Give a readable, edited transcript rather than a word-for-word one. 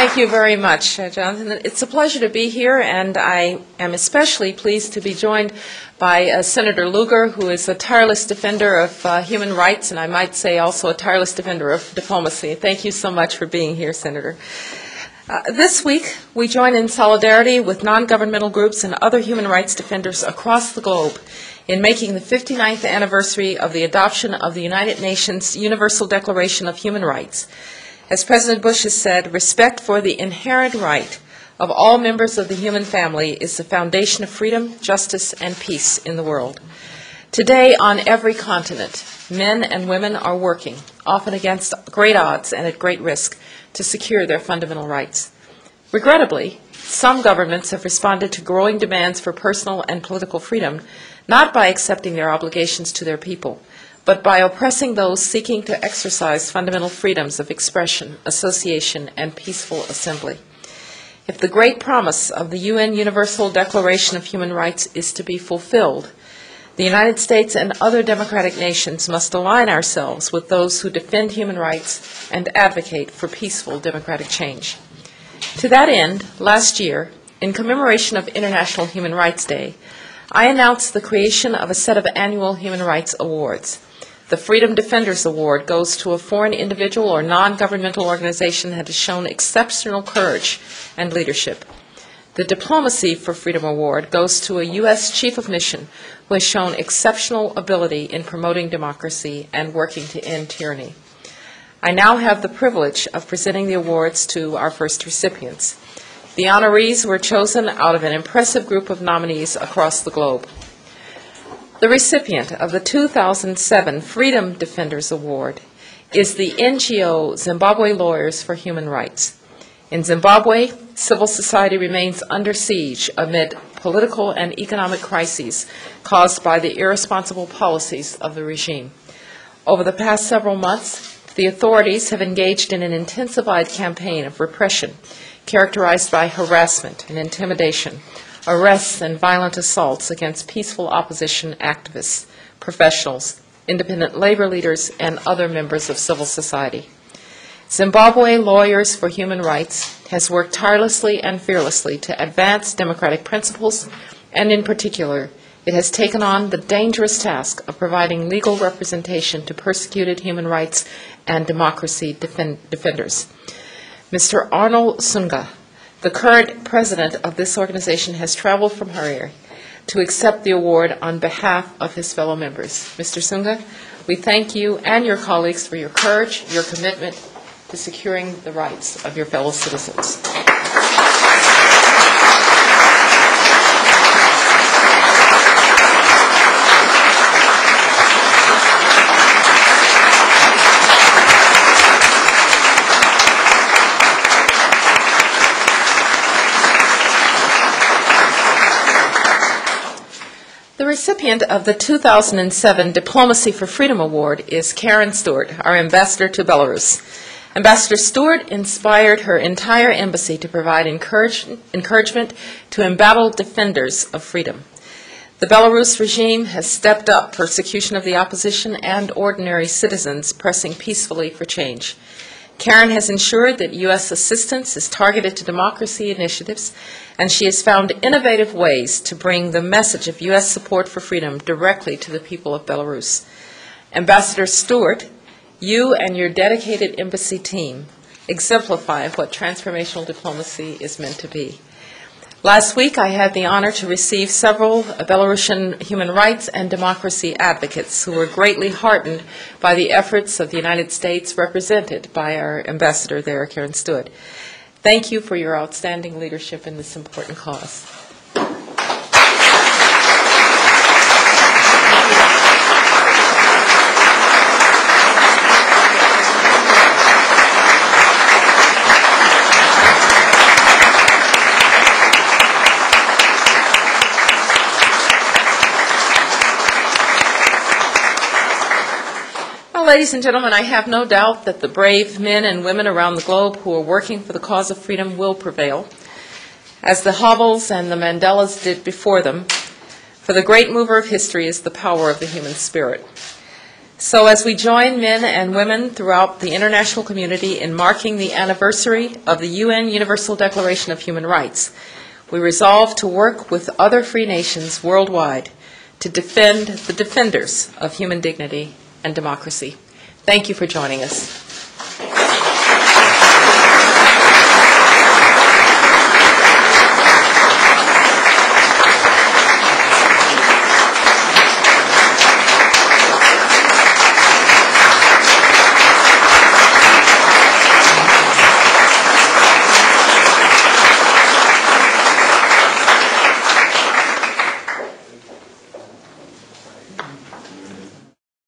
Thank you very much, Jonathan. It's a pleasure to be here, and I am especially pleased to be joined by Senator Lugar, who is a tireless defender of human rights, and I might say also a tireless defender of diplomacy. Thank you so much for being here, Senator. This week, we join in solidarity with non-governmental groups and other human rights defenders across the globe in making the 59th anniversary of the adoption of the United Nations Universal Declaration of Human Rights. As President Bush has said, respect for the inherent right of all members of the human family is the foundation of freedom, justice, and peace in the world. Today, on every continent, men and women are working, often against great odds and at great risk, to secure their fundamental rights. Regrettably, some governments have responded to growing demands for personal and political freedom, not by accepting their obligations to their people, but by oppressing those seeking to exercise fundamental freedoms of expression, association, and peaceful assembly. If the great promise of the UN Universal Declaration of Human Rights is to be fulfilled, the United States and other democratic nations must align ourselves with those who defend human rights and advocate for peaceful democratic change. To that end, last year, in commemoration of International Human Rights Day, I announced the creation of a set of annual human rights awards. The Freedom Defenders Award goes to a foreign individual or non-governmental organization that has shown exceptional courage and leadership. The Diplomacy for Freedom Award goes to a U.S. Chief of Mission who has shown exceptional ability in promoting democracy and working to end tyranny. I now have the privilege of presenting the awards to our first recipients. The honorees were chosen out of an impressive group of nominees across the globe. The recipient of the 2007 Freedom Defenders Award is the NGO Zimbabwe Lawyers for Human Rights. In Zimbabwe, civil society remains under siege amid political and economic crises caused by the irresponsible policies of the regime. Over the past several months, the authorities have engaged in an intensified campaign of repression characterized by harassment and intimidation, arrests and violent assaults against peaceful opposition activists, professionals, independent labor leaders, and other members of civil society. Zimbabwe Lawyers for Human Rights has worked tirelessly and fearlessly to advance democratic principles, and in particular, it has taken on the dangerous task of providing legal representation to persecuted human rights and democracy defenders. Mr. Arnold Sunga, the current president of this organization, has traveled from Harare to accept the award on behalf of his fellow members. Mr. Sunga, we thank you and your colleagues for your courage, your commitment to securing the rights of your fellow citizens. The recipient of the 2007 Diplomacy for Freedom Award is Karen Stewart, our ambassador to Belarus. Ambassador Stewart inspired her entire embassy to provide encouragement to embattled defenders of freedom. The Belarus regime has stepped up persecution of the opposition and ordinary citizens pressing peacefully for change. Karen has ensured that U.S. assistance is targeted to democracy initiatives, and she has found innovative ways to bring the message of U.S. support for freedom directly to the people of Belarus. Ambassador Stewart, you and your dedicated embassy team exemplify what transformational diplomacy is meant to be. Last week, I had the honor to receive several Belarusian human rights and democracy advocates who were greatly heartened by the efforts of the United States represented by our ambassador there, Karen Stewart. Thank you for your outstanding leadership in this important cause. Ladies and gentlemen, I have no doubt that the brave men and women around the globe who are working for the cause of freedom will prevail, as the Havels and the Mandelas did before them, for the great mover of history is the power of the human spirit. So as we join men and women throughout the international community in marking the anniversary of the UN Universal Declaration of Human Rights, we resolve to work with other free nations worldwide to defend the defenders of human dignity and democracy. Thank you for joining us.